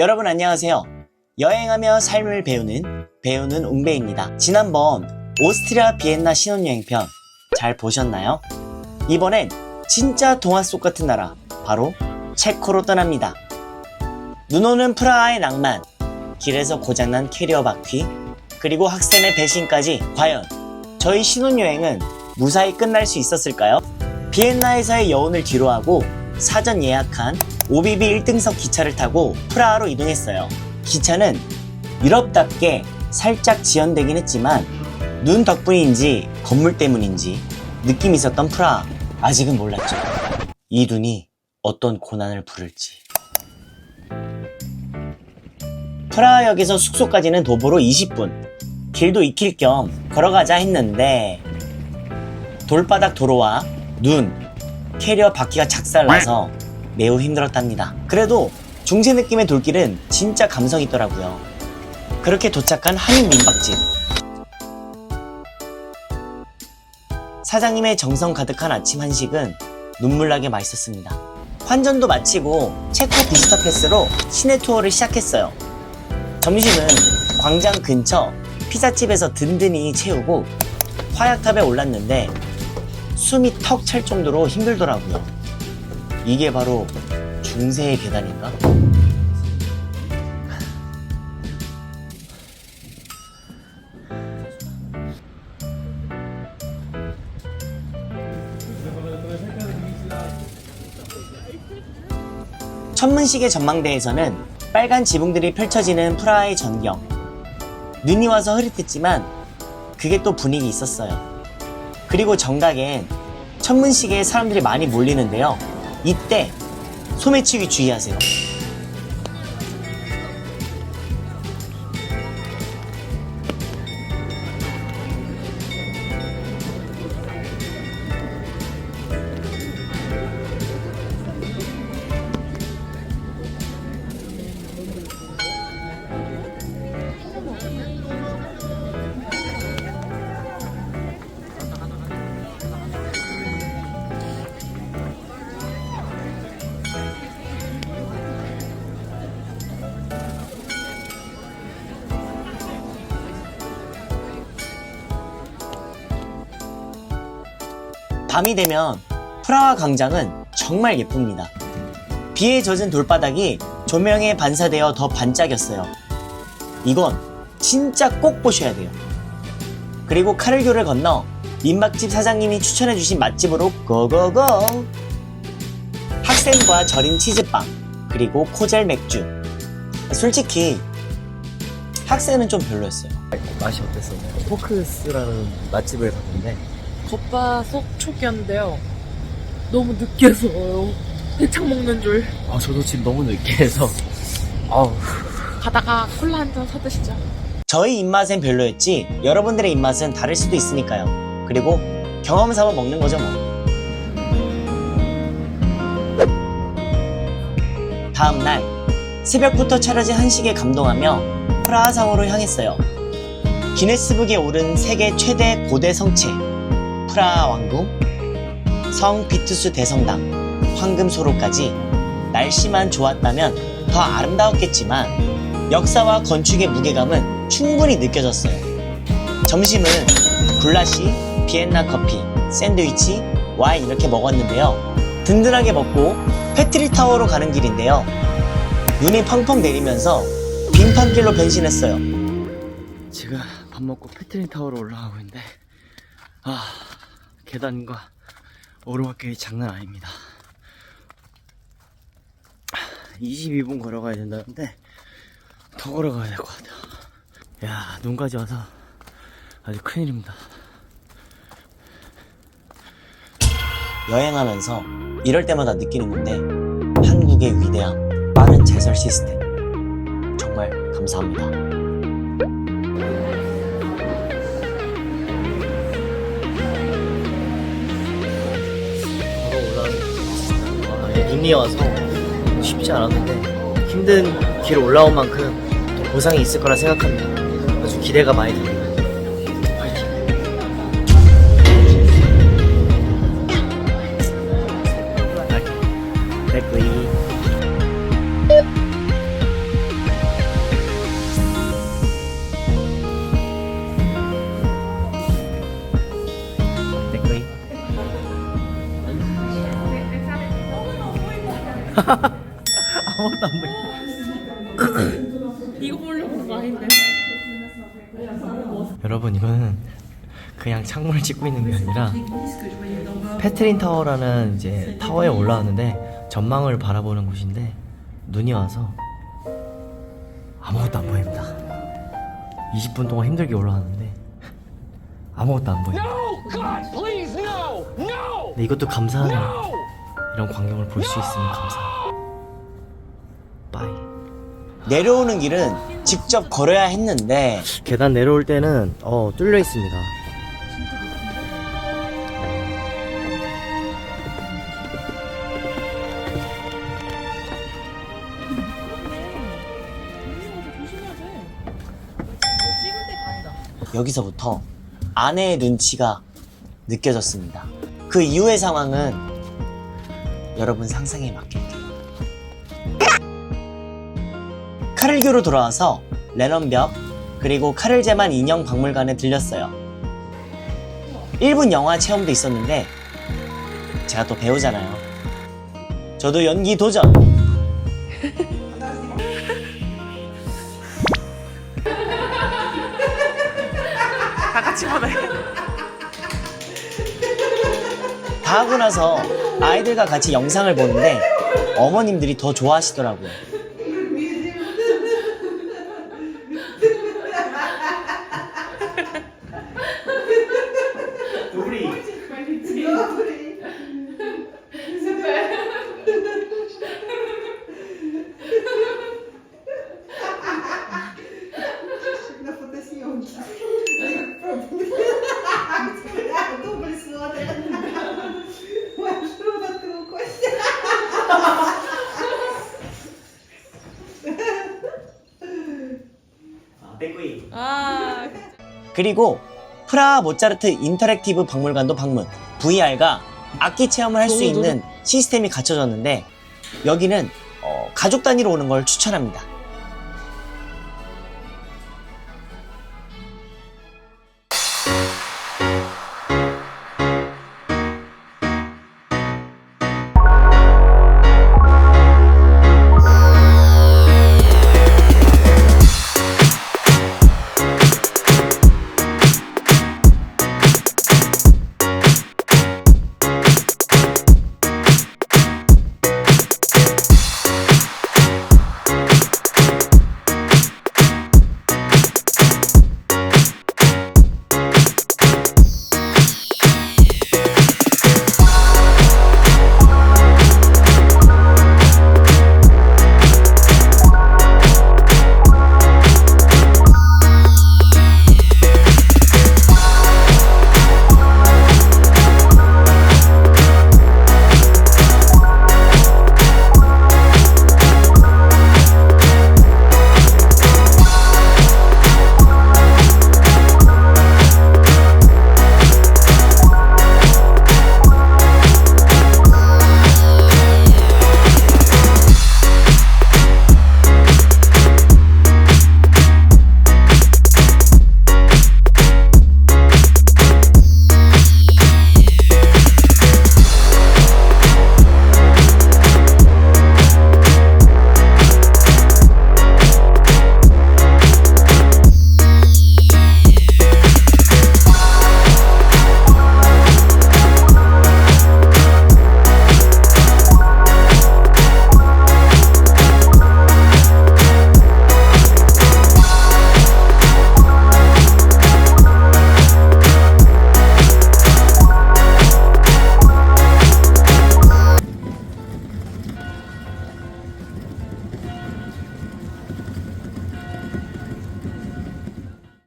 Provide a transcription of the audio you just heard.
여러분 안녕하세요. 여행하며 삶을 배우는 웅배입니다. 지난번 오스트리아 비엔나 신혼여행편 잘 보셨나요? 이번엔 진짜 동화 속 같은 나라 바로 체코로 떠납니다. 눈 오는 프라하의 낭만, 길에서 고장난 캐리어 바퀴, 그리고 학생의 배신까지 과연 저희 신혼여행은 무사히 끝날 수 있었을까요? 비엔나에서의 여운을 뒤로하고 사전 예약한 OBB 1등석 기차를 타고 프라하로 이동했어요. 기차는 유럽답게 살짝 지연되긴 했지만 눈 덕분인지 건물 때문인지 느낌 있었던 프라하. 아직은 몰랐죠. 이 눈이 어떤 고난을 부를지. 프라하역에서 숙소까지는 도보로 20분. 길도 익힐 겸 걸어가자 했는데 돌바닥 도로와 눈, 캐리어 바퀴가 작살나서 매우 힘들었답니다. 그래도 중세 느낌의 돌길은 진짜 감성 있더라고요. 그렇게 도착한 한인 민박집. 사장님의 정성 가득한 아침 한식은 눈물나게 맛있었습니다. 환전도 마치고 체코 비스타 패스로 시내 투어를 시작했어요. 점심은 광장 근처 피자집에서 든든히 채우고 화약탑에 올랐는데 숨이 턱 찰 정도로 힘들더라고요. 이게 바로 중세의 계단인가? 천문시계 전망대에서는 빨간 지붕들이 펼쳐지는 프라하의 전경. 눈이 와서 흐릿했지만 그게 또 분위기 있었어요. 그리고 정각엔 천문시계에 사람들이 많이 몰리는데요. 이때 소매치기 주의하세요. 밤이 되면 프라하 광장은 정말 예쁩니다. 비에 젖은 돌바닥이 조명에 반사되어 더 반짝였어요. 이건 진짜 꼭 보셔야 돼요. 그리고 카를교를 건너 민박집 사장님이 추천해주신 맛집으로 고고고! 학생과 절인 치즈빵, 그리고 코젤 맥주. 솔직히 학생은 좀 별로였어요. 맛이 어땠어요? 포크스라는 맛집을 갔는데 겉바속 초기였는데요. 너무 느끼해서요. 대창 먹는 줄. 저도 지금 너무 느끼해서 가다가 콜라 한 잔 사드시죠. 저희 입맛엔 별로였지 여러분들의 입맛은 다를 수도 있으니까요. 그리고 경험 삼아 먹는 거죠 뭐. 다음날 새벽부터 차려진 한식에 감동하며 프라하성으로 향했어요. 기네스북에 오른 세계 최대 고대 성체 프라하 왕궁, 성 비투스 대성당, 황금소로까지 날씨만 좋았다면 더 아름다웠겠지만 역사와 건축의 무게감은 충분히 느껴졌어요. 점심은 굴라시, 비엔나 커피, 샌드위치, 와인 이렇게 먹었는데요. 든든하게 먹고 페트리 타워로 가는 길인데요. 눈이 펑펑 내리면서 빙판길로 변신했어요. 지금 밥 먹고 페트린 타워로 올라가고 있는데 계단과 오르막길이 장난 아닙니다. 22분 걸어가야 된다는데 더 걸어가야 될 것 같아요. 야, 눈까지 와서 아주 큰일입니다. 여행하면서 이럴 때마다 느끼는 건데 한국의 위대함, 빠른 제설 시스템 정말 감사합니다. 눈이 와서 쉽지 않았는데 힘든 길 올라온 만큼 또 보상이 있을 거라 생각합니다. 아주 기대가 많이 됩니다. 화이팅! 아무것도 안 보여. 이거 보려고 그런 거 아닌데. 여러분 이거는 그냥 창문을 찍고 있는 게 아니라 페트린 타워라는 이제 타워에 올라왔는데 전망을 바라보는 곳인데 눈이 와서 아무것도 안 보입니다. 20분 동안 힘들게 올라왔는데 아무것도 안 보여요. 근데 이것도 감사하네요. 이런 광경을 볼 수 있으면 감사합니다. 빠이. 내려오는 길은 직접 걸어야 했는데 계단 내려올 때는 뚫려 있습니다. 조심해야 돼. 찍을 때가 아니다. 여기서부터 아내의 눈치가 느껴졌습니다. 그 이후의 상황은 여러분 상상에 맡길게요. 카를교로 돌아와서 레넌벽 그리고 카를제만 인형 박물관에 들렸어요. 1분 영화 체험도 있었는데 제가 또 배우잖아요. 저도 연기 도전! 다 같이 보네. 다 하고 나서 아이들과 같이 영상을 보는데 어머님들이 더 좋아하시더라고요. 아, 그리고 프라하 모차르트 인터랙티브 박물관도 방문. VR과 악기 체험을 할 수 있는 시스템이 갖춰졌는데 여기는 가족 단위로 오는 걸 추천합니다.